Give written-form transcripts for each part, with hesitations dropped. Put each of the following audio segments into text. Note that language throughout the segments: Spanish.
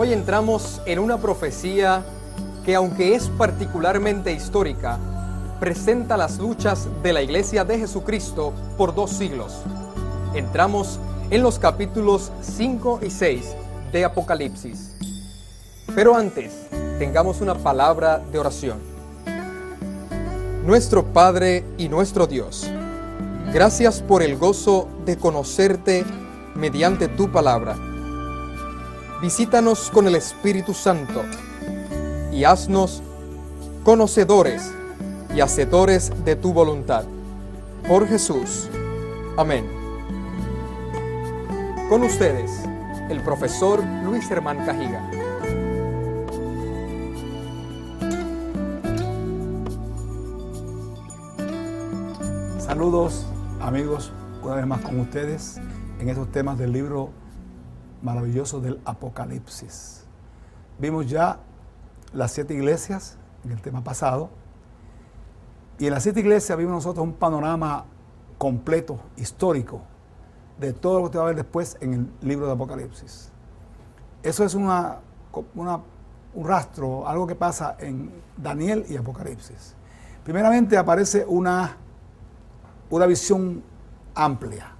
Hoy entramos en una profecía que, aunque es particularmente histórica, presenta las luchas de la Iglesia de Jesucristo por 2 siglos. Entramos en los capítulos 5 y 6 de Apocalipsis. Pero antes, tengamos una palabra de oración. Nuestro Padre y nuestro Dios, gracias por el gozo de conocerte mediante tu palabra. Visítanos con el Espíritu Santo y haznos conocedores y hacedores de tu voluntad. Por Jesús. Amén. Con ustedes, el profesor Luis Germán Cajiga. Saludos, amigos, una vez más con ustedes en estos temas del libro maravilloso del Apocalipsis. Vimos ya las 7 iglesias en el tema pasado, y en las 7 iglesias vimos nosotros un panorama completo, histórico, de todo lo que va a ver después en el libro de Apocalipsis. Eso es un rastro, algo que pasa en Daniel y Apocalipsis. Primeramente aparece una visión amplia,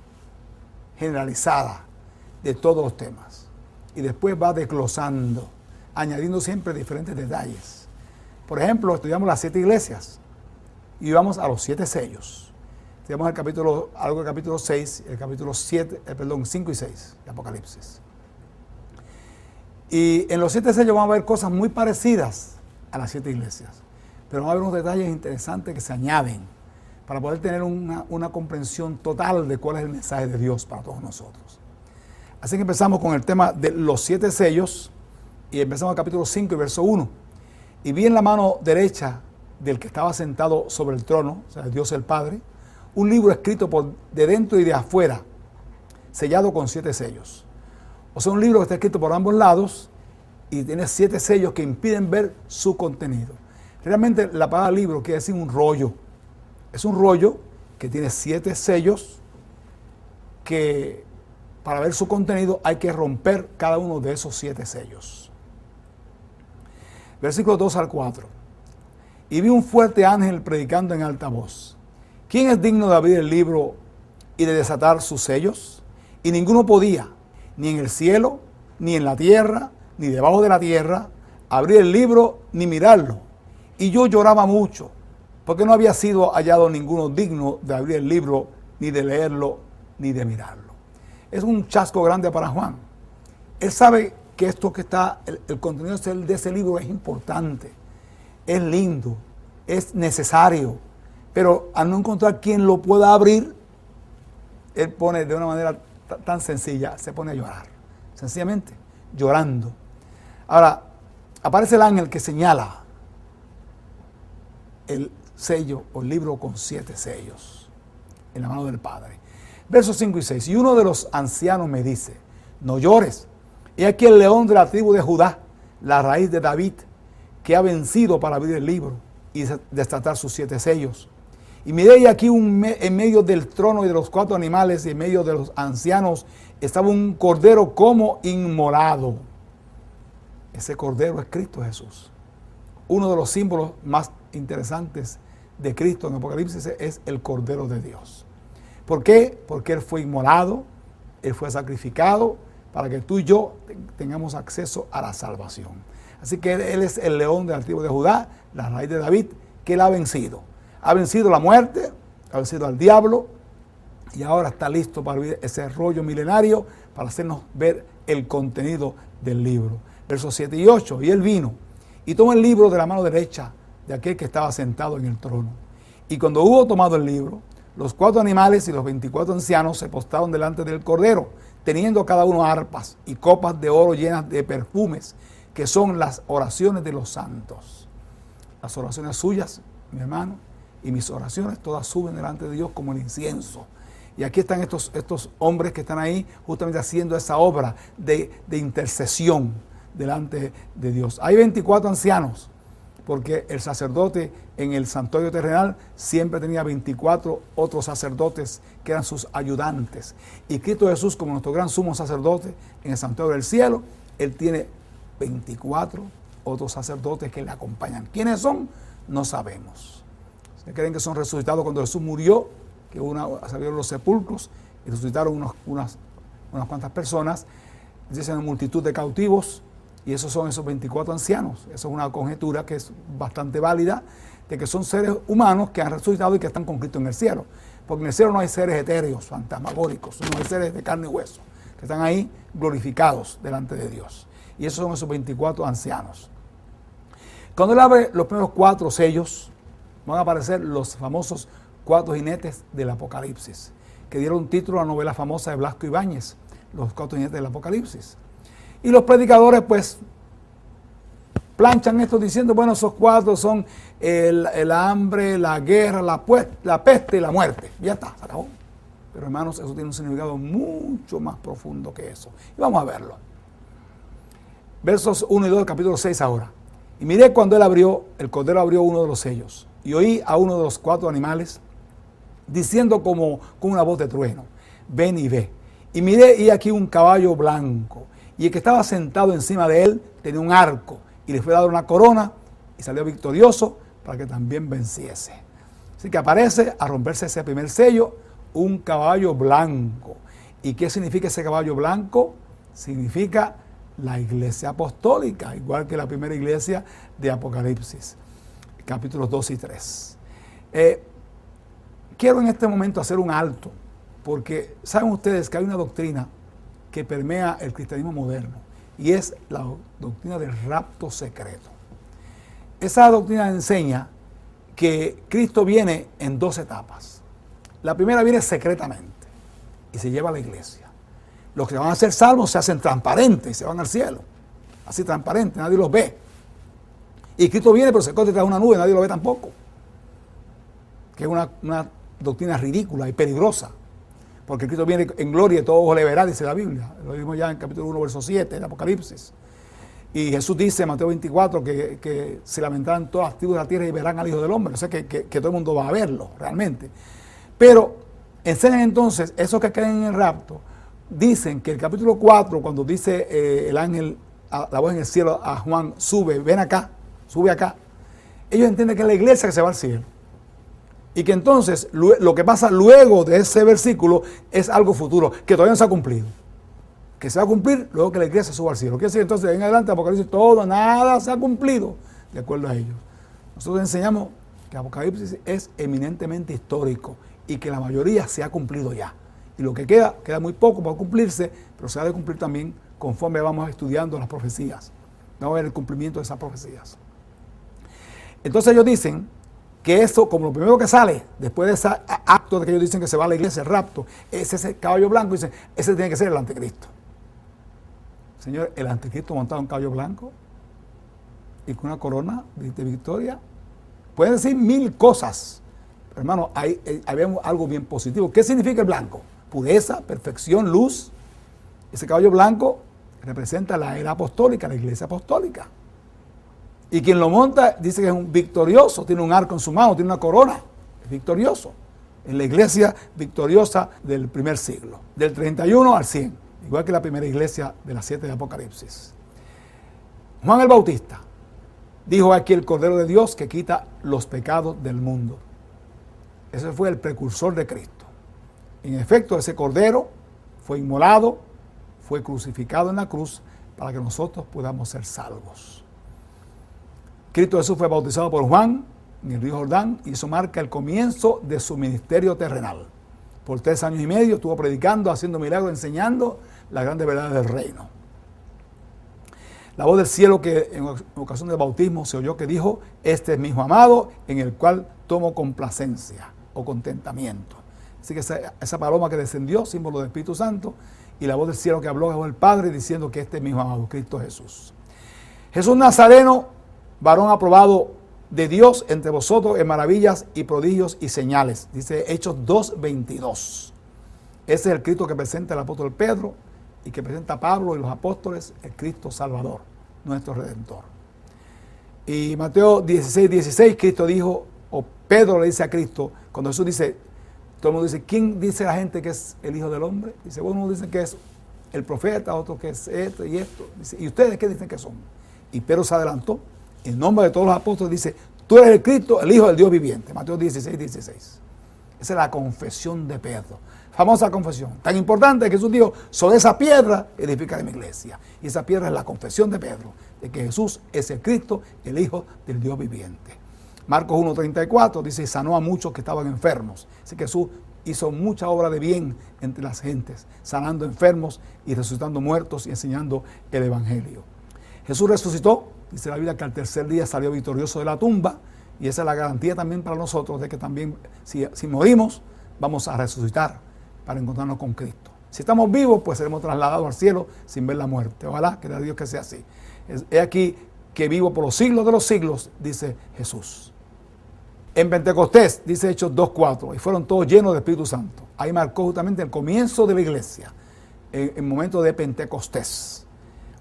generalizada, de todos los temas. Y después va desglosando, añadiendo siempre diferentes detalles. Por ejemplo, estudiamos las 7 iglesias y vamos a los 7 sellos. Estudiamos algo del capítulo 6, el capítulo 5 y 6 de Apocalipsis. Y en los 7 sellos vamos a ver cosas muy parecidas a las 7 iglesias, pero vamos a ver unos detalles interesantes que se añaden para poder tener una comprensión total de cuál es el mensaje de Dios para todos nosotros. Así que empezamos con el tema de los 7 sellos y empezamos el capítulo 5 y verso 1. Y vi en la mano derecha del que estaba sentado sobre el trono, o sea, Dios el Padre, un libro escrito de dentro y de afuera, sellado con 7 sellos. O sea, un libro que está escrito por ambos lados y tiene 7 sellos que impiden ver su contenido. Realmente la palabra libro quiere decir un rollo. Es un rollo que tiene 7 sellos que para ver su contenido hay que romper cada uno de esos 7 sellos. Versículos 2 al 4. Y vi un fuerte ángel predicando en alta voz. ¿Quién es digno de abrir el libro y de desatar sus sellos? Y ninguno podía, ni en el cielo, ni en la tierra, ni debajo de la tierra, abrir el libro ni mirarlo. Y yo lloraba mucho, porque no había sido hallado ninguno digno de abrir el libro, ni de leerlo, ni de mirarlo. Es un chasco grande para Juan. Él sabe que esto que está, el contenido de ese libro es importante, es lindo, es necesario, pero al no encontrar quien lo pueda abrir, él pone de una manera tan sencilla, se pone a llorar, sencillamente llorando. Ahora, aparece el ángel que señala el sello o el libro con 7 sellos en la mano del Padre. Versos 5 y 6. Y uno de los ancianos me dice: no llores, he aquí el león de la tribu de Judá, la raíz de David, que ha vencido para abrir el libro y desatar sus 7 sellos. Y miré, y aquí en medio del trono y de los 4 animales y en medio de los ancianos estaba un cordero como inmolado. Ese cordero es Cristo Jesús. Uno de los símbolos más interesantes de Cristo en Apocalipsis es el Cordero de Dios. ¿Por qué? Porque Él fue inmolado, Él fue sacrificado para que tú y yo tengamos acceso a la salvación. Así que Él es el león de la tribu de Judá, la raíz de David, que Él ha vencido. Ha vencido la muerte, ha vencido al diablo y ahora está listo para abrir ese rollo milenario para hacernos ver el contenido del libro. Versos 7 y 8. Y Él vino y tomó el libro de la mano derecha de aquel que estaba sentado en el trono. Y cuando hubo tomado el libro, los 4 animales y los 24 ancianos se postraron delante del Cordero, teniendo cada uno arpas y copas de oro llenas de perfumes, que son las oraciones de los santos. Las oraciones suyas, mi hermano, y mis oraciones todas suben delante de Dios como el incienso. Y aquí están estos hombres que están ahí justamente haciendo esa obra de intercesión delante de Dios. Hay 24 ancianos, porque el sacerdote en el santuario terrenal siempre tenía 24 otros sacerdotes que eran sus ayudantes. Y Cristo Jesús, como nuestro gran sumo sacerdote en el santuario del cielo, Él tiene 24 otros sacerdotes que le acompañan. ¿Quiénes son? No sabemos. Se creen que son resucitados cuando Jesús murió, que salieron los sepulcros y resucitaron unas cuantas personas. Dicen una multitud de cautivos, y esos son esos 24 ancianos. Eso es una conjetura que es bastante válida, de que son seres humanos que han resucitado y que están con Cristo en el cielo. Porque en el cielo no hay seres etéreos, fantasmagóricos, no hay seres de carne y hueso, que están ahí glorificados delante de Dios. Y esos son esos 24 ancianos. Cuando él abre los primeros 4 sellos, van a aparecer los famosos 4 jinetes del Apocalipsis, que dieron título a la novela famosa de Blasco Ibáñez, Los 4 jinetes del Apocalipsis. Y los predicadores, pues, planchan esto diciendo, bueno, esos 4 son el hambre, la guerra, la peste y la muerte. Ya está, se acabó. Pero hermanos, eso tiene un significado mucho más profundo que eso. Y vamos a verlo. Versos 1 y 2 del capítulo 6 ahora. Y miré cuando el Cordero abrió uno de los sellos, y oí a uno de los 4 animales diciendo como con una voz de trueno, ven y ve. Y miré y aquí un caballo blanco, y el que estaba sentado encima de él tenía un arco, y le fue dado una corona, y salió victorioso para que también venciese. Así que aparece a romperse ese primer sello un caballo blanco. ¿Y qué significa ese caballo blanco? Significa la iglesia apostólica, igual que la primera iglesia de Apocalipsis, capítulos 2 y 3. Quiero en este momento hacer un alto, porque saben ustedes que hay una doctrina que permea el cristianismo moderno, y es la doctrina del rapto secreto. Esa doctrina enseña que Cristo viene en 2 etapas. La primera viene secretamente y se lleva a la iglesia. Los que van a ser salvos se hacen transparentes y se van al cielo. Así transparentes, nadie los ve. Y Cristo viene, pero se esconde tras una nube, nadie lo ve tampoco. Que es una doctrina ridícula y peligrosa. Porque Cristo viene en gloria y todo ojo le verá, dice la Biblia. Lo vimos ya en capítulo 1, verso 7, en Apocalipsis. Y Jesús dice en Mateo 24 que se lamentarán todas las tribus de la tierra y verán al Hijo del Hombre. O sea que todo el mundo va a verlo, realmente. Pero enseñan entonces, esos que creen en el rapto, dicen que el capítulo 4, cuando dice el ángel, la voz en el cielo a Juan, sube, ven acá, sube acá, ellos entienden que es la iglesia que se va al cielo. Y que entonces lo que pasa luego de ese versículo es algo futuro, que todavía no se ha cumplido. Que se va a cumplir luego que la iglesia suba al cielo. Quiere decir entonces, en adelante, Apocalipsis, nada se ha cumplido, de acuerdo a ellos. Nosotros enseñamos que Apocalipsis es eminentemente histórico y que la mayoría se ha cumplido ya. Y lo que queda muy poco para cumplirse, pero se ha de cumplir también conforme vamos estudiando las profecías. Vamos a ver el cumplimiento de esas profecías. Entonces ellos dicen que eso, como lo primero que sale, después de ese acto de que ellos dicen que se va a la iglesia, el rapto, es ese caballo blanco, dicen, ese tiene que ser el anticristo. Señor, el anticristo montado en un caballo blanco y con una corona de victoria. Pueden decir 1000 cosas. Pero, hermano, ahí vemos algo bien positivo. ¿Qué significa el blanco? Pureza, perfección, luz. Ese caballo blanco representa la era apostólica, la iglesia apostólica. Y quien lo monta dice que es un victorioso, tiene un arco en su mano, tiene una corona, es victorioso. En la iglesia victoriosa del primer siglo, del 31 al 100, igual que la primera iglesia de las 7 de Apocalipsis. Juan el Bautista dijo aquí el Cordero de Dios que quita los pecados del mundo. Ese fue el precursor de Cristo. En efecto, ese Cordero fue inmolado, fue crucificado en la cruz para que nosotros podamos ser salvos. Cristo Jesús fue bautizado por Juan en el río Jordán y eso marca el comienzo de su ministerio terrenal. Por 3 años y medio estuvo predicando, haciendo milagros, enseñando las grandes verdades del reino. La voz del cielo que en ocasión del bautismo se oyó que dijo, este es mi hijo amado en el cual tomo complacencia o contentamiento. Así que esa paloma que descendió, símbolo del Espíritu Santo, y la voz del cielo que habló el Padre diciendo que este es mi hijo amado, Cristo Jesús. Jesús Nazareno, varón aprobado de Dios entre vosotros en maravillas y prodigios y señales. Dice Hechos 2:22. Ese es el Cristo que presenta el apóstol Pedro y que presenta Pablo y los apóstoles, el Cristo Salvador, nuestro Redentor. Y Mateo 16:16, Cristo dijo, o Pedro le dice a Cristo, cuando Jesús dice, todo el mundo dice, ¿quién dice la gente que es el Hijo del Hombre? Dice, bueno, uno dice que es el profeta, otro que es esto y esto. Dice, ¿y ustedes qué dicen que son? Y Pedro se adelantó, en nombre de todos los apóstoles, dice, tú eres el Cristo, el Hijo del Dios viviente. Mateo 16, 16. Esa es la confesión de Pedro. Famosa confesión. Tan importante que Jesús dijo, sobre esa piedra edificaré mi iglesia. Y esa piedra es la confesión de Pedro, de que Jesús es el Cristo, el Hijo del Dios viviente. Marcos 1:34 dice, sanó a muchos que estaban enfermos. Así que Jesús hizo mucha obra de bien entre las gentes, sanando enfermos y resucitando muertos y enseñando el Evangelio. Jesús resucitó, dice la Biblia que al tercer día salió victorioso de la tumba, y esa es la garantía también para nosotros de que también si morimos, vamos a resucitar para encontrarnos con Cristo. Si estamos vivos, pues seremos trasladados al cielo sin ver la muerte. Ojalá que de Dios que sea así. He aquí que vivo por los siglos de los siglos, dice Jesús. En Pentecostés, dice Hechos 2:4, y fueron todos llenos de Espíritu Santo. Ahí marcó justamente el comienzo de la iglesia, en momento de Pentecostés.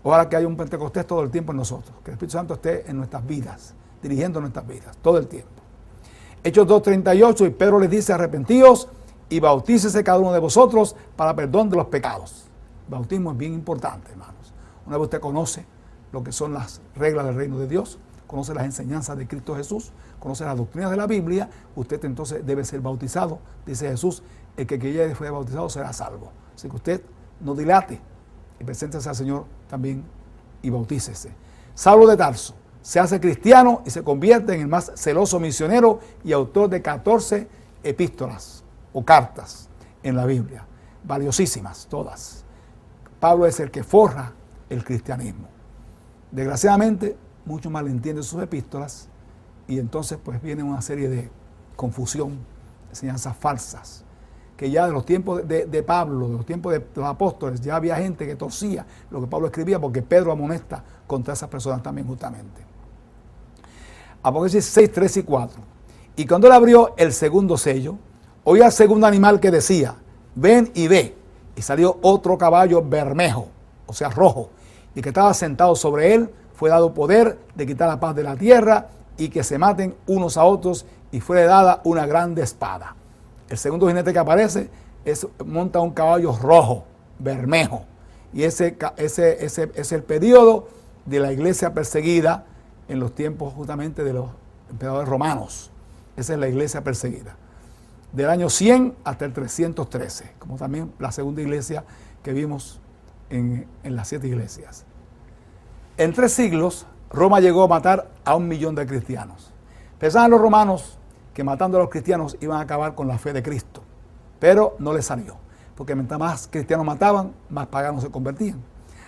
Ojalá que haya un Pentecostés todo el tiempo en nosotros, que el Espíritu Santo esté en nuestras vidas, dirigiendo nuestras vidas, todo el tiempo. Hechos 2:38, y Pedro les dice, arrepentíos y bautícese cada uno de vosotros para perdón de los pecados. El bautismo es bien importante, hermanos. Una vez usted conoce lo que son las reglas del reino de Dios, conoce las enseñanzas de Cristo Jesús, conoce las doctrinas de la Biblia, usted entonces debe ser bautizado. Dice Jesús, el que ya fue bautizado será salvo. Así que usted no dilate y preséntese al Señor también y bautícese. Saulo de Tarso se hace cristiano y se convierte en el más celoso misionero y autor de 14 epístolas o cartas en la Biblia, valiosísimas todas. Pablo es el que forja el cristianismo. Desgraciadamente, muchos malentienden sus epístolas y entonces pues viene una serie de confusión, enseñanzas falsas, que ya de los tiempos de Pablo, de los tiempos de los apóstoles, ya había gente que torcía lo que Pablo escribía, porque Pedro amonesta contra esas personas también justamente. Apocalipsis 6, 3 y 4. Y cuando él abrió el segundo sello, oía al segundo animal que decía, ven y ve. Y salió otro caballo bermejo, o sea rojo, y que estaba sentado sobre él, fue dado poder de quitar la paz de la tierra y que se maten unos a otros, y fue dada una grande espada. El segundo jinete que aparece monta un caballo rojo, bermejo, y ese es el periodo de la iglesia perseguida en los tiempos justamente de los emperadores romanos. Esa es la iglesia perseguida, del año 100 hasta el 313, como también la segunda iglesia que vimos en las 7 iglesias. En 3 siglos, Roma llegó a matar a 1 millón de cristianos. Pensaban los romanos que matando a los cristianos iban a acabar con la fe de Cristo, pero no les salió, porque mientras más cristianos mataban, más paganos se convertían.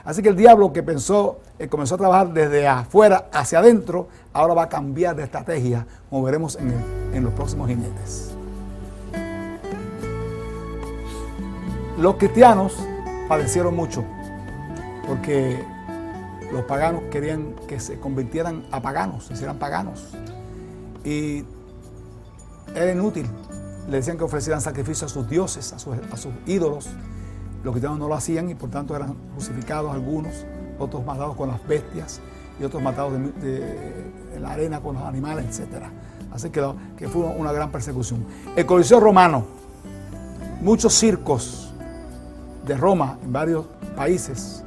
Así que el diablo que comenzó a trabajar desde afuera hacia adentro, ahora va a cambiar de estrategia, como veremos en los próximos jinetes. Los cristianos padecieron mucho, porque los paganos querían que se convirtieran a paganos, se hicieran paganos. Y era inútil. Le decían que ofrecieran sacrificio a sus dioses, a sus ídolos. Los cristianos no lo hacían y por tanto eran crucificados algunos, otros matados con las bestias y otros matados en la arena con los animales, etc. Así que fue una gran persecución. El Coliseo Romano, muchos circos de Roma en varios países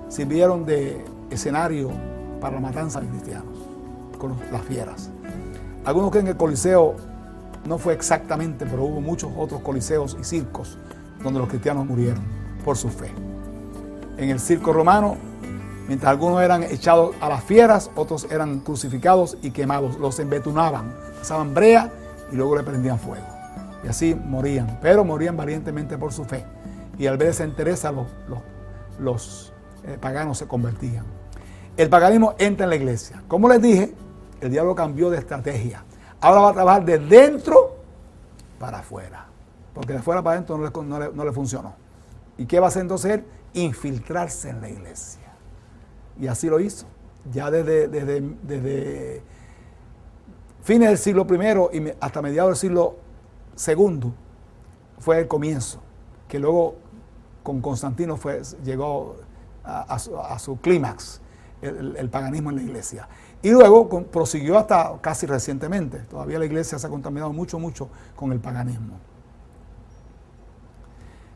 sirvieron de escenario para la matanza de cristianos con las fieras. Algunos creen que el Coliseo no fue exactamente, pero hubo muchos otros coliseos y circos donde los cristianos murieron por su fe. En el circo romano, mientras algunos eran echados a las fieras, otros eran crucificados y quemados, los embetunaban, pasaban brea y luego le prendían fuego. Y así morían, pero morían valientemente por su fe. Y al ver esa entereza, los paganos se convertían. El paganismo entra en la iglesia. Como les dije, el diablo cambió de estrategia. Ahora va a trabajar de dentro para afuera, porque de afuera para adentro no le funcionó. ¿Y qué va a hacer entonces él? Infiltrarse en la iglesia. Y así lo hizo. Ya desde fines del siglo I y hasta mediados del siglo II fue el comienzo, que luego con Constantino llegó a su clímax el paganismo en la iglesia. Y luego prosiguió hasta casi recientemente. Todavía la iglesia se ha contaminado mucho con el paganismo.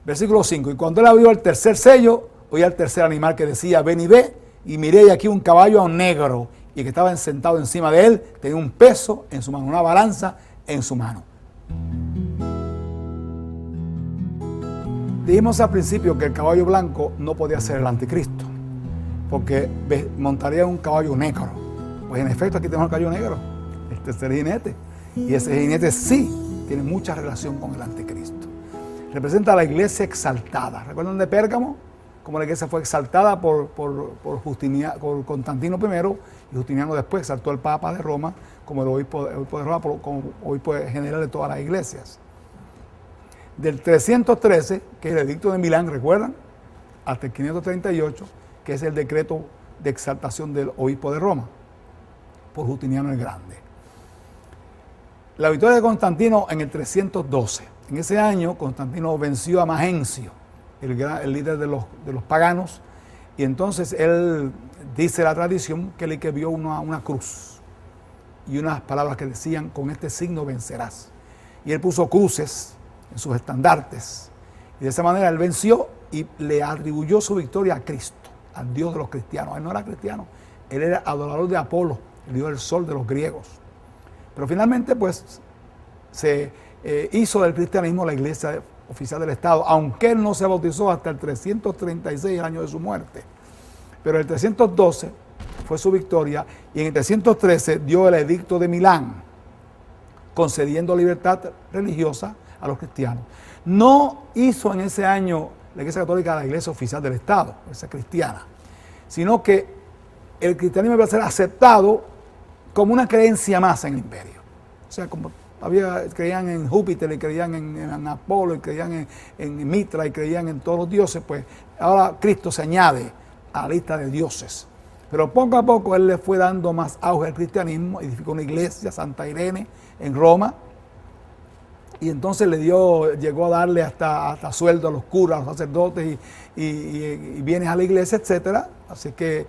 Versículo 5. Y cuando él abrió el tercer sello, oía el tercer animal que decía, ven y ve, y miré y aquí un caballo negro, y el que estaba sentado encima de él tenía un peso en su mano, una balanza en su mano. Dijimos al principio que el caballo blanco no podía ser el anticristo, porque montaría un caballo negro. Pues en efecto aquí tenemos el caballo negro, el tercer jinete, y ese jinete sí tiene mucha relación con el anticristo. Representa a la iglesia exaltada. ¿Recuerdan de Pérgamo? Como la iglesia fue exaltada por Constantino I, y Justiniano después exaltó al Papa de Roma como el obispo de Roma, como obispo general de todas las iglesias. Del 313, que es el edicto de Milán, ¿recuerdan? Hasta el 538, que es el decreto de exaltación del obispo de Roma, por Justiniano el Grande. La victoria de Constantino en el 312. En ese año, Constantino venció a Magencio, el líder de los paganos, y entonces él, dice la tradición, que le vio una cruz y unas palabras que decían, con este signo vencerás. Y él puso cruces en sus estandartes, y de esa manera él venció y le atribuyó su victoria a Cristo, al Dios de los cristianos. Él no era cristiano, él era adorador de Apolo, el dios del sol de los griegos. Pero finalmente, pues, se hizo del cristianismo la iglesia oficial del Estado, aunque él no se bautizó hasta el 336, el año de su muerte. Pero el 312 fue su victoria, y en el 313 dio el edicto de Milán, concediendo libertad religiosa a los cristianos. No hizo en ese año la Iglesia Católica la iglesia oficial del Estado, la iglesia cristiana, sino que el cristianismo iba a ser aceptado como una creencia más en el imperio. O sea, como creían en Júpiter, y creían en Apolo, y creían en Mitra, y creían en todos los dioses, pues ahora Cristo se añade a la lista de dioses. Pero poco a poco él le fue dando más auge al cristianismo, edificó una iglesia, Santa Irene, en Roma, y entonces llegó a darle hasta sueldo a los curas, a los sacerdotes, y bienes a la iglesia, etcétera. Así que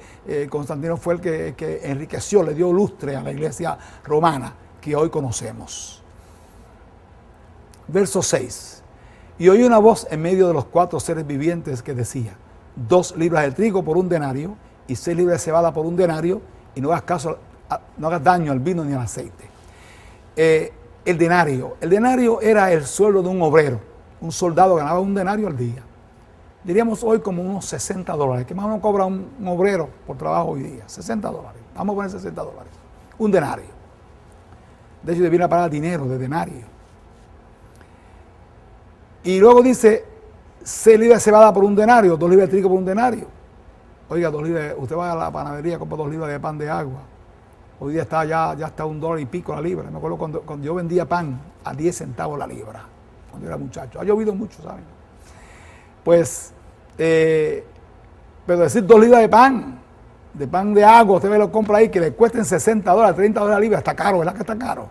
Constantino fue el que enriqueció, le dio lustre a la iglesia romana que hoy conocemos. Verso 6. Y oí una voz en medio de los 4 seres vivientes que decía, 2 libras de trigo por un denario, y 6 libras de cebada por un denario, y no hagas daño al vino ni al aceite. El denario era el sueldo de un obrero. Un soldado ganaba un denario al día. Diríamos hoy como unos $60, que más o menos cobra un obrero por trabajo hoy día. $60. Vamos a poner $60. Un denario. De hecho, debiera pagar dinero de denario. Y luego dice, 6 libras de cebada por un denario, 2 libras de trigo por un denario. Oiga, 2 libras, usted va a la panadería, compra 2 libras de pan de agua. Hoy día ya está $1 y pico la libra. Me acuerdo cuando yo vendía pan a 10 centavos la libra, cuando era muchacho. Ha llovido mucho, ¿saben? Pues, pero decir 2 libras de pan de agua, usted lo compra ahí, que le cuesten $60, $30 la libra, está caro, ¿verdad que está caro?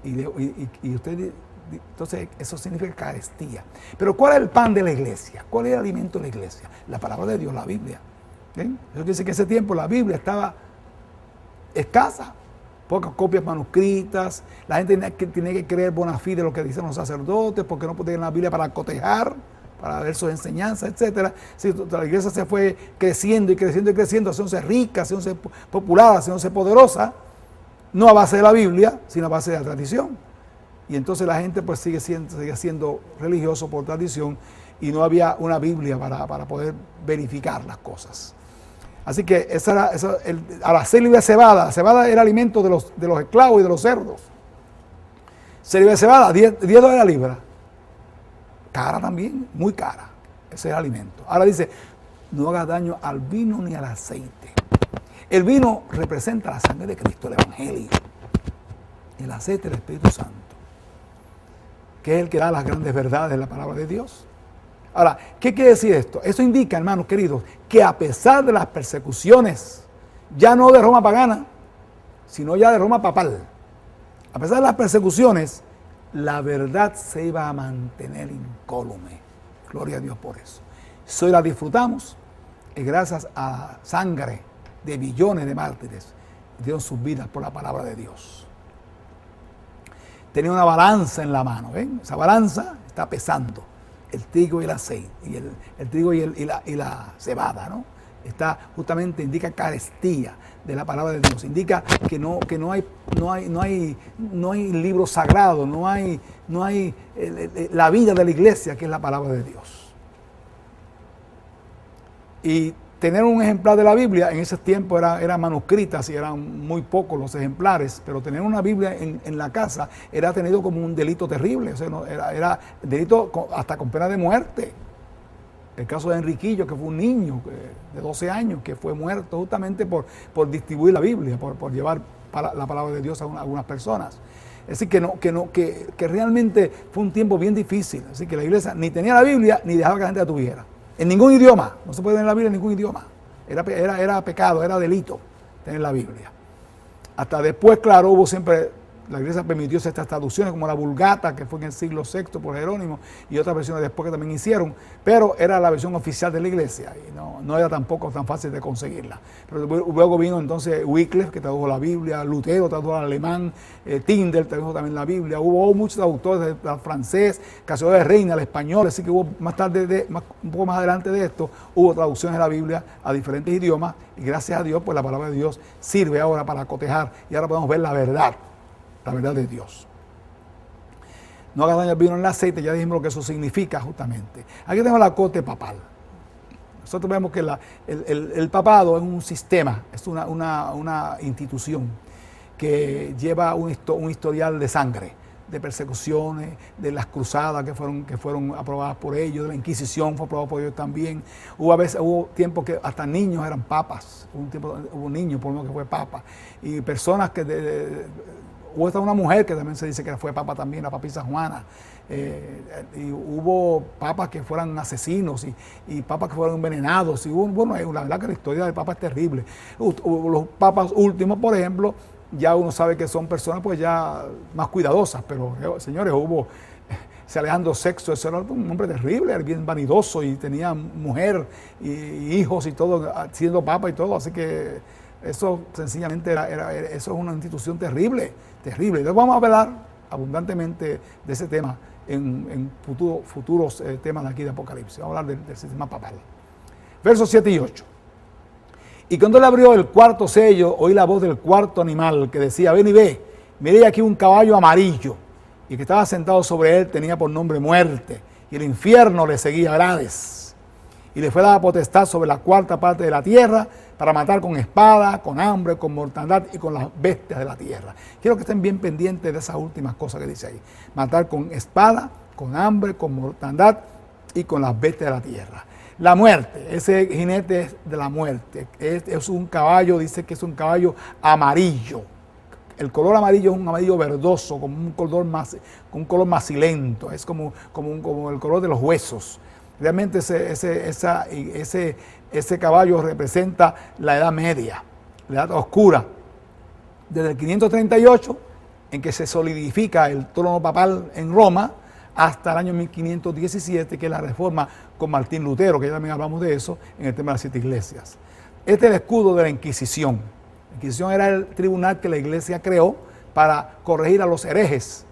Y usted, entonces eso significa carestía. Pero ¿cuál es el pan de la iglesia? ¿Cuál es el alimento de la iglesia? La palabra de Dios, la Biblia. ¿Bien? Eso quiere decir que en ese tiempo la Biblia estaba escasa, pocas copias manuscritas, la gente tenía que creer bona fide lo que dicen los sacerdotes, porque no podían la Biblia para cotejar, para ver sus enseñanzas, etcétera. Sí, la iglesia se fue creciendo y creciendo y creciendo, haciéndose rica, haciéndose popular, haciéndose poderosa, no a base de la Biblia, sino a base de la tradición. Y entonces sigue siendo religioso por tradición, y no había una Biblia para poder verificar las cosas. Así que a las 6 libras de cebada, la cebada era alimento de los esclavos y de los cerdos. 6 libras de cebada, $10 la libra. Cara también, muy cara. Ese es el alimento. Ahora dice, no hagas daño al vino ni al aceite. El vino representa la sangre de Cristo, el Evangelio. El aceite, el Espíritu Santo, que es el que da las grandes verdades de la palabra de Dios. Ahora, ¿qué quiere decir esto? Eso indica, hermanos queridos, que a pesar de las persecuciones, ya no de Roma pagana, sino ya de Roma papal, a pesar de las persecuciones, la verdad se iba a mantener incólume. Gloria a Dios por eso. Si hoy la disfrutamos, es gracias a la sangre de billones de mártires que dieron sus vidas por la palabra de Dios. Tenía una balanza en la mano, ¿ven? Esa balanza está pesando el trigo y el aceite, y el trigo y la cebada, ¿no? Está justamente, indica carestía de la palabra de Dios, indica que no hay libro sagrado, no hay la vida de la iglesia, que es la palabra de Dios. Y tener un ejemplar de la Biblia en ese tiempo eran manuscritas y eran muy pocos los ejemplares, pero tener una Biblia en la casa era tenido como un delito terrible, o sea, era delito hasta con pena de muerte. El caso de Enriquillo, que fue un niño de 12 años que fue muerto justamente por distribuir la Biblia, por llevar la palabra de Dios a algunas personas. Es decir, que realmente fue un tiempo bien difícil. Así que la iglesia ni tenía la Biblia ni dejaba que la gente la tuviera. En ningún idioma. No se puede tener la Biblia en ningún idioma. Era pecado, era delito tener la Biblia. Hasta después, claro, hubo siempre... La iglesia permitió estas traducciones como la Vulgata, que fue en el siglo VI por Jerónimo, y otras versiones después que también hicieron, pero era la versión oficial de la iglesia y no era tampoco tan fácil de conseguirla. Pero luego vino entonces Wycliffe, que tradujo la Biblia, Lutero tradujo al alemán, Tyndale tradujo también la Biblia, hubo muchos traductores del francés, Casio de Reina, al español, así que hubo más tarde, un poco más adelante de esto, hubo traducciones de la Biblia a diferentes idiomas, y gracias a Dios, pues la palabra de Dios sirve ahora para cotejar, y ahora podemos ver la verdad de Dios. No hagas daño al vino en el aceite, ya dijimos lo que eso significa justamente. Aquí tenemos la corte papal. Nosotros vemos que el papado es un sistema, es una institución que lleva un historial de sangre, de persecuciones, de las cruzadas que fueron aprobadas por ellos, de la Inquisición fue aprobada por ellos también. Hubo tiempos que hasta niños eran papas, hubo niños por lo menos que fue papa, y personas que hubo hasta una mujer que también se dice que fue papa también, la papisa Juana. Y hubo papas que fueran asesinos y papas que fueron envenenados. Bueno, la verdad que la historia del papa es terrible. Los papas últimos, por ejemplo, ya uno sabe que son personas pues ya más cuidadosas, pero señores, Ese Alejandro VI, ese era un hombre terrible, era bien vanidoso y tenía mujer y hijos y todo, siendo papa y todo, así que eso sencillamente eso es una institución terrible. Entonces vamos a hablar abundantemente de ese tema en futuros temas de aquí de Apocalipsis. Vamos a hablar del sistema papal. Versos 7 y 8. Y cuando él abrió el cuarto sello, oí la voz del cuarto animal que decía: ven y ve, miré aquí un caballo amarillo, y que estaba sentado sobre él tenía por nombre Muerte, y el infierno le seguía, Hades. Y le fue dada potestad sobre la cuarta parte de la tierra para matar con espada, con hambre, con mortandad y con las bestias de la tierra. Quiero que estén bien pendientes de esas últimas cosas que dice ahí. Matar con espada, con hambre, con mortandad y con las bestias de la tierra. La muerte, ese jinete de la muerte, es un caballo, dice que es un caballo amarillo. El color amarillo es un amarillo verdoso, como un color macilento, es como el color de los huesos. Realmente ese caballo representa la Edad Media, la Edad Oscura, desde el 538, en que se solidifica el trono papal en Roma, hasta el año 1517, que es la reforma con Martín Lutero, que ya también hablamos de eso en el tema de las 7 iglesias. Este es el escudo de la Inquisición. La Inquisición era el tribunal que la iglesia creó para corregir a los herejes,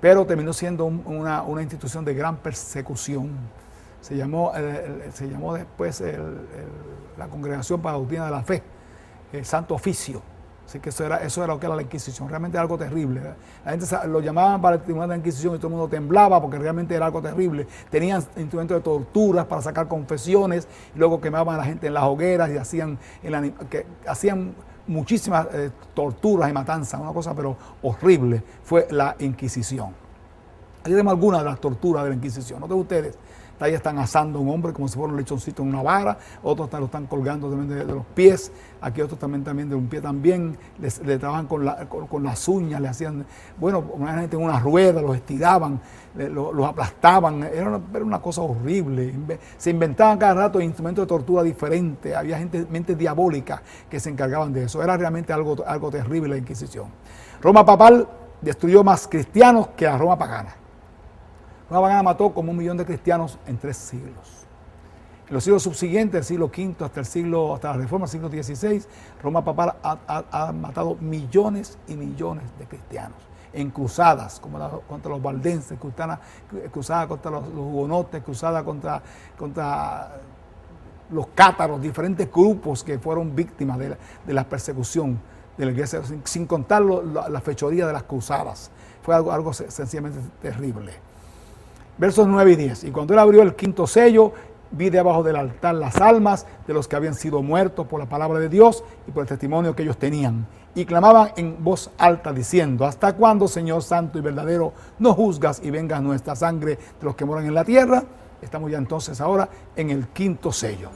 pero terminó siendo una institución de gran persecución. Se llamó después la Congregación para la Doctrina de la Fe, el Santo Oficio. Así que eso era lo que era la Inquisición, realmente era algo terrible. La gente lo llamaban para el tribunal de la Inquisición y todo el mundo temblaba porque realmente era algo terrible. Tenían instrumentos de torturas para sacar confesiones, y luego quemaban a la gente en las hogueras y hacían muchísimas torturas y matanzas, una cosa pero horrible fue la Inquisición. Aquí tenemos algunas de las torturas de la Inquisición. Noten ustedes, ahí están asando a un hombre como si fuera un lechoncito en una vara, otros lo están colgando también de los pies, aquí otros también de un pie también, le trabajan con las uñas, le hacían, bueno, una gente en una rueda, los estiraban, los aplastaban, era una cosa horrible. Se inventaban cada rato instrumentos de tortura diferentes, había mentes diabólicas que se encargaban de eso, era realmente algo terrible la Inquisición. Roma papal destruyó más cristianos que la Roma pagana. Roma pagana mató como 1 millón de cristianos en 3 siglos. En los siglos subsiguientes, del siglo V hasta la Reforma, siglo XVI, Roma papal ha matado millones y millones de cristianos. en cruzadas, como contra los valdenses, cruzadas contra los hugonotes, cruzadas contra los cátaros, diferentes grupos que fueron víctimas de la persecución de la iglesia, sin contar la fechoría de las cruzadas. Fue algo sencillamente terrible. Versos 9 y 10. Y cuando él abrió el quinto sello, vi debajo del altar las almas de los que habían sido muertos por la palabra de Dios y por el testimonio que ellos tenían. Y clamaban en voz alta diciendo: ¿hasta cuándo, Señor santo y verdadero, no juzgas y vengas nuestra sangre de los que moran en la tierra? Estamos ya entonces ahora en el quinto sello.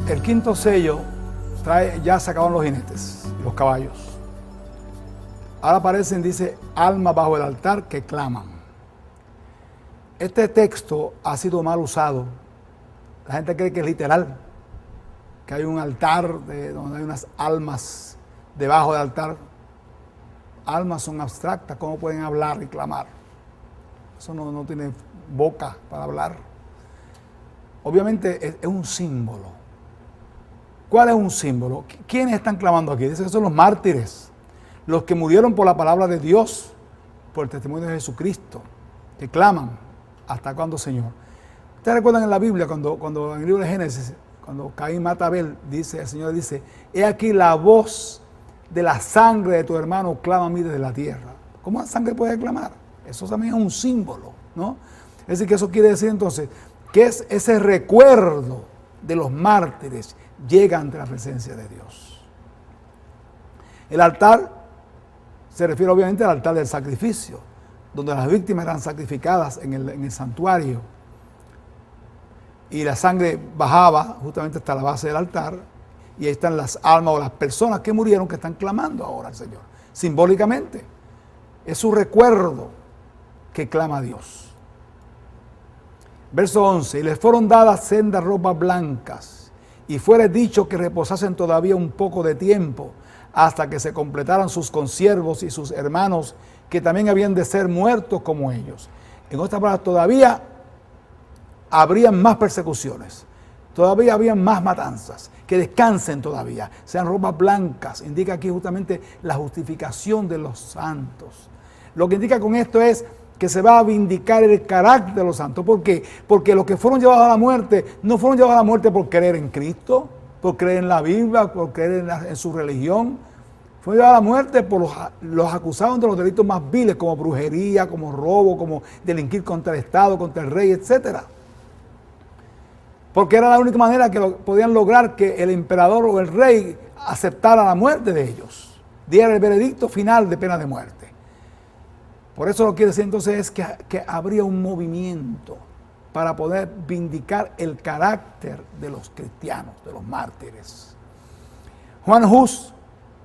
El quinto sello ya se acabaron los jinetes, los caballos. Ahora aparecen, dice, almas bajo el altar que claman. Este texto ha sido mal usado. La gente cree que es literal, que hay un altar donde hay unas almas debajo del altar. Almas son abstractas, ¿cómo pueden hablar y clamar? Eso no tiene boca para hablar. Obviamente es un símbolo. ¿Cuál es un símbolo? ¿Quiénes están clamando aquí? Dice que son los mártires, los que murieron por la palabra de Dios, por el testimonio de Jesucristo, que claman: ¿hasta cuándo, Señor? Ustedes recuerdan en la Biblia, cuando en el libro de Génesis, cuando Caín mata a Abel, el Señor dice: he aquí la voz de la sangre de tu hermano clama a mí desde la tierra. ¿Cómo la sangre puede clamar? Eso también es un símbolo, ¿no? Es decir, que eso quiere decir entonces que es ese recuerdo de los mártires llega ante la presencia de Dios. El altar se refiere obviamente al altar del sacrificio, donde las víctimas eran sacrificadas en el santuario y la sangre bajaba justamente hasta la base del altar, y ahí están las almas o las personas que murieron que están clamando ahora al Señor, simbólicamente. Es su recuerdo que clama a Dios. Verso 11: y les fueron dadas sendas ropas blancas, y fuera dicho que reposasen todavía un poco de tiempo, hasta que se completaran sus consiervos y sus hermanos, que también habían de ser muertos como ellos. En otras palabras, todavía habrían más persecuciones, todavía habrían más matanzas, que descansen todavía, sean ropas blancas. Indica aquí justamente la justificación de los santos. Lo que indica con esto es que se va a vindicar el carácter de los santos. ¿Por qué? Porque los que fueron llevados a la muerte no fueron llevados a la muerte por creer en Cristo, por creer en la Biblia, por creer en su religión. Fueron llevados a la muerte por los acusados de los delitos más viles, como brujería, como robo, como delinquir contra el Estado, contra el rey, etc. Porque era la única manera que podían lograr que el emperador o el rey aceptara la muerte de ellos, diera el veredicto final de pena de muerte. Por eso lo que quiere decir entonces es que habría un movimiento para poder vindicar el carácter de los cristianos, de los mártires. Juan Hus,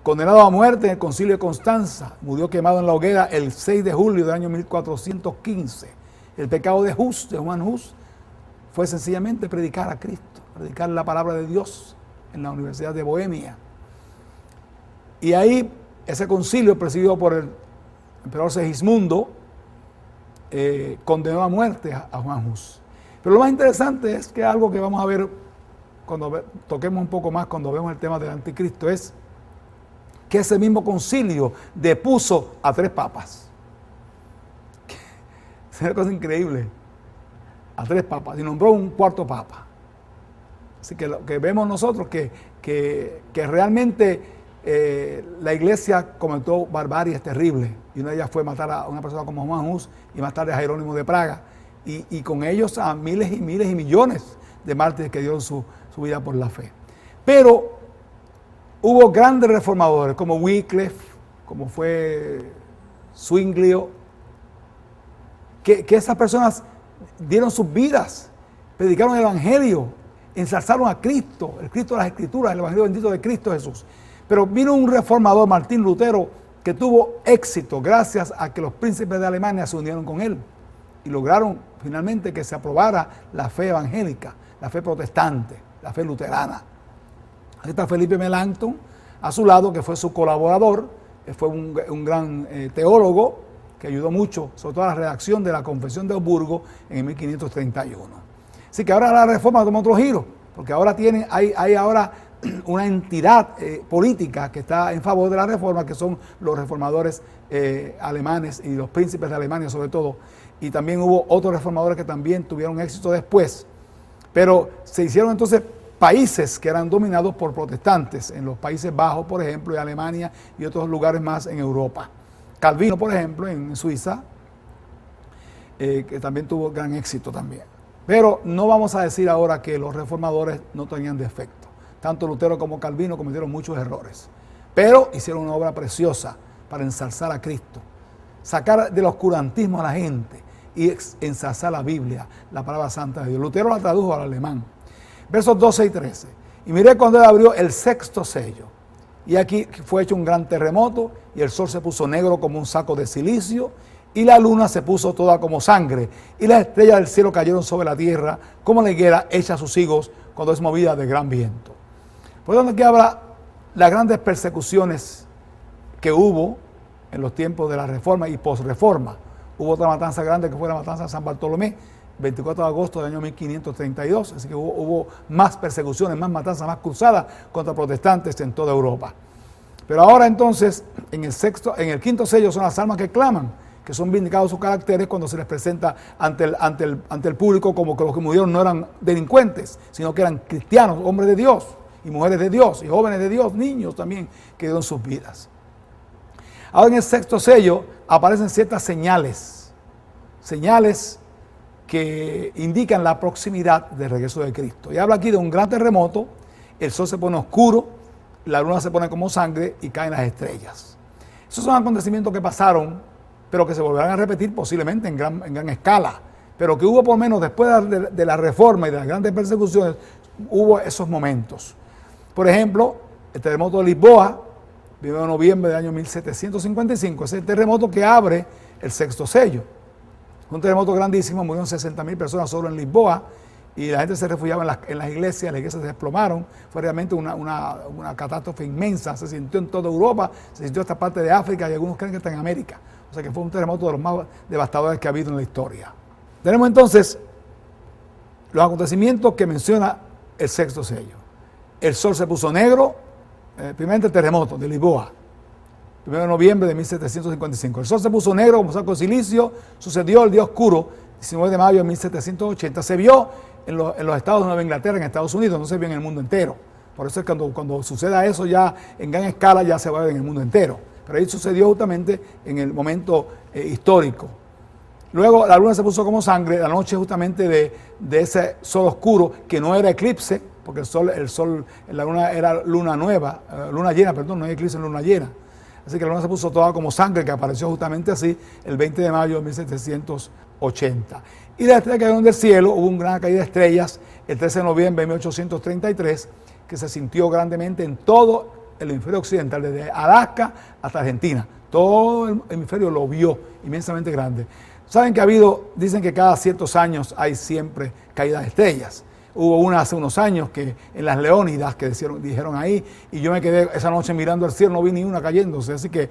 condenado a muerte en el concilio de Constanza, murió quemado en la hoguera el 6 de julio del año 1415. El pecado de Juan Hus, fue sencillamente predicar a Cristo, predicar la palabra de Dios en la Universidad de Bohemia. Y ahí ese concilio, presidido por el emperador Segismundo, condenó a muerte a Juan Hus. Pero lo más interesante es que algo que vamos a ver cuando toquemos un poco más, cuando vemos el tema del anticristo, es que ese mismo concilio depuso a 3 papas. Es una cosa increíble. A 3 papas, y nombró un 4º papa. Así que lo que vemos nosotros que realmente la iglesia cometió barbaries terribles, y una de ellas fue matar a una persona como Juan Hus y más tarde a Jerónimo de Praga, y con ellos a miles y miles y millones de mártires que dieron su vida por la fe. Pero hubo grandes reformadores como Wycliffe, como fue Zwinglio, que esas personas dieron sus vidas, predicaron el evangelio, ensalzaron a Cristo, el Cristo de las Escrituras, el evangelio bendito de Cristo Jesús. Pero vino un reformador, Martín Lutero, que tuvo éxito gracias a que los príncipes de Alemania se unieron con él y lograron finalmente que se aprobara la fe evangélica, la fe protestante, la fe luterana. Ahí está Felipe Melanchthon a su lado, que fue su colaborador, fue un gran teólogo, que ayudó mucho, sobre todo a la redacción de la Confesión de Augsburgo en 1531. Así que ahora la reforma toma otro giro, porque ahora hay ahora una entidad política que está en favor de la reforma, que son los reformadores alemanes y los príncipes de Alemania sobre todo, y también hubo otros reformadores que también tuvieron éxito después, pero se hicieron entonces países que eran dominados por protestantes, en los Países Bajos, por ejemplo, y Alemania y otros lugares más en Europa. Calvino, por ejemplo, en Suiza, que también tuvo gran éxito también. Pero no vamos a decir ahora que los reformadores no tenían defecto. Tanto Lutero como Calvino cometieron muchos errores, pero hicieron una obra preciosa para ensalzar a Cristo, sacar del oscurantismo a la gente y ensalzar la Biblia, la palabra santa de Dios. Lutero la tradujo al alemán. Versos 12 y 13. Y miré cuando él abrió el sexto sello, y aquí fue hecho un gran terremoto, y el sol se puso negro como un saco de silicio, y la luna se puso toda como sangre, y las estrellas del cielo cayeron sobre la tierra, como la higuera echa sus higos cuando es movida de gran viento. Por donde aquí habla las grandes persecuciones que hubo en los tiempos de la Reforma y posreforma. Hubo otra matanza grande que fue la matanza de San Bartolomé, 24 de agosto del año 1532, así que hubo más persecuciones, más matanzas, más cruzadas contra protestantes en toda Europa. Pero ahora entonces, en el quinto sello son las almas que claman, que son vindicados sus caracteres cuando se les presenta ante el público como que los que murieron no eran delincuentes, sino que eran cristianos, hombres de Dios, y mujeres de Dios, y jóvenes de Dios, niños también que dieron sus vidas. Ahora en el sexto sello aparecen ciertas señales que indican la proximidad del regreso de Cristo. Y habla aquí de un gran terremoto, el sol se pone oscuro, la luna se pone como sangre y caen las estrellas. Esos son acontecimientos que pasaron, pero que se volverán a repetir posiblemente en gran escala, pero que hubo por lo menos después de la reforma y de las grandes persecuciones, hubo esos momentos. Por ejemplo, el terremoto de Lisboa, 1 de noviembre del año 1755, es el terremoto que abre el sexto sello. Un terremoto grandísimo, murieron 60.000 personas solo en Lisboa y la gente se refugiaba en las iglesias se desplomaron. Fue realmente una catástrofe inmensa, se sintió en toda Europa, se sintió en esta parte de África y algunos creen que está en América. O sea que fue un terremoto de los más devastadores que ha habido en la historia. Tenemos entonces los acontecimientos que menciona el sexto sello. El sol se puso negro, primeramente el terremoto de Lisboa, 1 de noviembre de 1755. El sol se puso negro como saco de silicio, sucedió el día oscuro, 19 de mayo de 1780. Se vio en los estados de Nueva Inglaterra, en Estados Unidos, no se vio en el mundo entero. Por eso es que cuando suceda eso ya en gran escala ya se va a ver en el mundo entero. Pero ahí sucedió justamente en el momento histórico. Luego la luna se puso como sangre, la noche justamente de ese sol oscuro, que no era eclipse, porque la luna era luna llena, no hay eclipse en luna llena. Así que la luna se puso toda como sangre, que apareció justamente así el 20 de mayo de 1780. Y las estrellas cayeron del cielo, hubo una gran caída de estrellas el 13 de noviembre de 1833, que se sintió grandemente en todo el hemisferio occidental, desde Alaska hasta Argentina. Todo el hemisferio lo vio inmensamente grande. Saben que dicen que cada ciertos años hay siempre caídas de estrellas. Hubo una hace unos años que en las Leónidas que dijeron ahí, y yo me quedé esa noche mirando al cielo, no vi ni una cayéndose, así que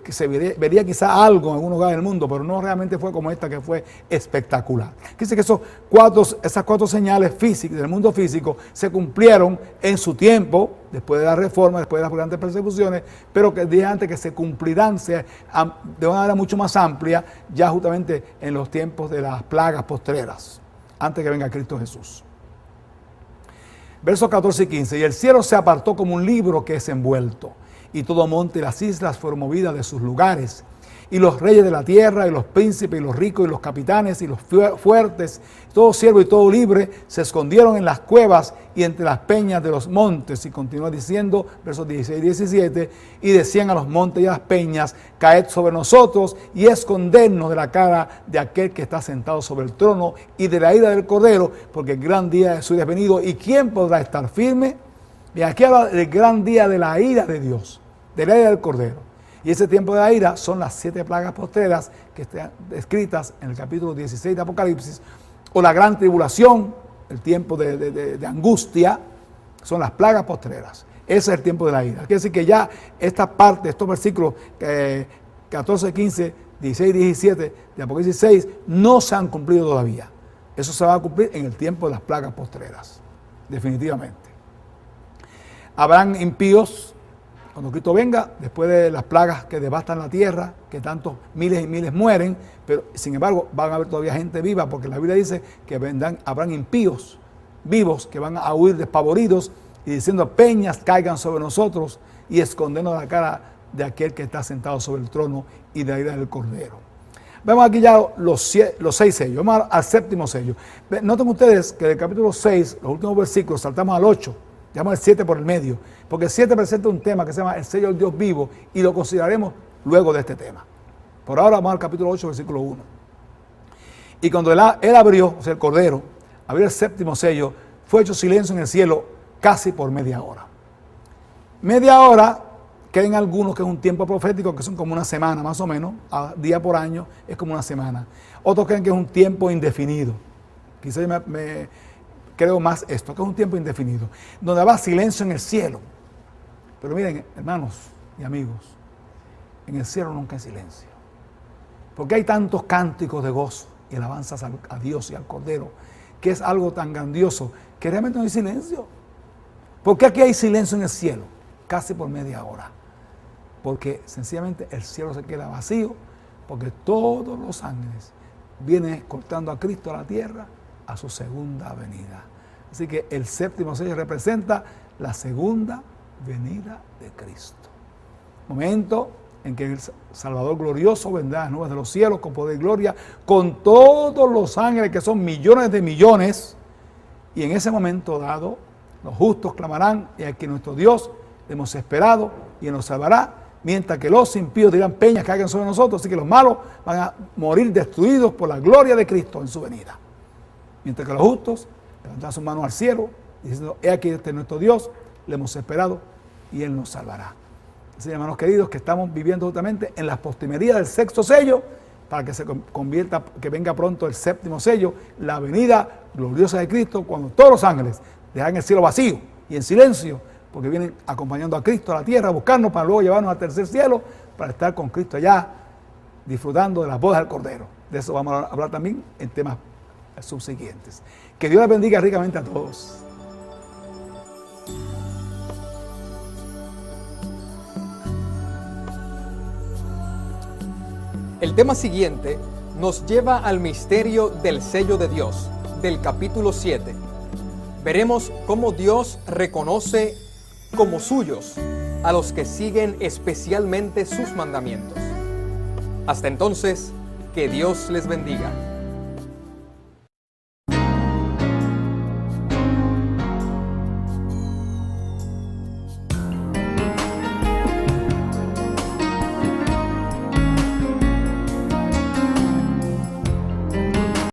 se vería quizá algo en algún lugar del mundo, pero no realmente fue como esta, que fue espectacular. Dice que esas cuatro señales físicas del mundo físico se cumplieron en su tiempo, después de la reforma, después de las grandes persecuciones, pero que dije antes que se cumplirán de una manera mucho más amplia, ya justamente en los tiempos de las plagas postreras, antes que venga Cristo Jesús. Versos 14 y 15. Y el cielo se apartó como un libro que es envuelto, y todo monte y las islas fueron movidas de sus lugares. Y los reyes de la tierra, y los príncipes, y los ricos, y los capitanes, y los fuertes, todo siervo y todo libre, se escondieron en las cuevas y entre las peñas de los montes. Y continúa diciendo, versos 16 y 17, y decían a los montes y a las peñas, caed sobre nosotros y escondernos de la cara de aquel que está sentado sobre el trono y de la ira del Cordero, porque el gran día de su ira es venido. ¿Y quién podrá estar firme? Y aquí habla del gran día de la ira de Dios, de la ira del Cordero. Y ese tiempo de la ira son las 7 plagas postreras que están descritas en el capítulo 16 de Apocalipsis, o la gran tribulación, el tiempo de angustia, son las plagas postreras. Ese es el tiempo de la ira. Quiere decir que ya esta parte, estos versículos 14, 15, 16 y 17 de Apocalipsis 6 no se han cumplido todavía. Eso se va a cumplir en el tiempo de las plagas postreras, definitivamente. Habrán impíos cuando Cristo venga, después de las plagas que devastan la tierra, que tantos miles y miles mueren, pero sin embargo van a haber todavía gente viva, porque la Biblia dice que habrán impíos vivos que van a huir despavoridos y diciendo: peñas caigan sobre nosotros, y escondernos de la cara de aquel que está sentado sobre el trono y de la ira del Cordero. Vemos aquí ya los 6 sellos. Vamos al séptimo sello. Noten ustedes que del capítulo 6, los últimos versículos, saltamos al 8, llamamos el 7 por el medio, porque el 7 presenta un tema que se llama el sello del Dios vivo, y lo consideraremos luego de este tema. Por ahora vamos al capítulo 8, versículo 1. Y cuando él abrió, o sea, el Cordero, abrió el séptimo sello, fue hecho silencio en el cielo casi por media hora. Media hora, creen algunos que es un tiempo profético, que son como una semana más o menos, a día por año es como una semana. Otros creen que es un tiempo indefinido. Quizás yo me creo más esto, que es un tiempo indefinido, donde va silencio en el cielo. Pero miren, hermanos y amigos, en el cielo nunca hay silencio. Porque hay tantos cánticos de gozo y alabanzas a Dios y al Cordero, que es algo tan grandioso que realmente no hay silencio. ¿Por qué aquí hay silencio en el cielo? Casi por media hora. Porque sencillamente el cielo se queda vacío, porque todos los ángeles vienen escoltando a Cristo a la tierra a su segunda venida. Así que el séptimo sello representa la segunda venida de Cristo. Momento en que el Salvador glorioso vendrá a las nubes de los cielos con poder y gloria, con todos los ángeles, que son millones de millones, y en ese momento dado, los justos clamarán: y aquí nuestro Dios, le hemos esperado y Él nos salvará, mientras que los impíos dirán: peñas caigan sobre nosotros. Así que los malos van a morir destruidos por la gloria de Cristo en su venida. Mientras que los justos levantarán sus manos al cielo, diciendo: he aquí este es nuestro Dios, le hemos esperado y Él nos salvará. Así, hermanos queridos, que estamos viviendo justamente en las postrimerías del sexto sello, para que se convierta, que venga pronto el séptimo sello, la venida gloriosa de Cristo, cuando todos los ángeles dejan el cielo vacío y en silencio, porque vienen acompañando a Cristo a la tierra, a buscarnos para luego llevarnos al tercer cielo, para estar con Cristo allá, disfrutando de las bodas del Cordero. De eso vamos a hablar también en temas subsiguientes. Que Dios les bendiga ricamente a todos. El tema siguiente nos lleva al misterio del sello de Dios, del capítulo 7. Veremos cómo Dios reconoce como suyos a los que siguen especialmente sus mandamientos. Hasta entonces, que Dios les bendiga.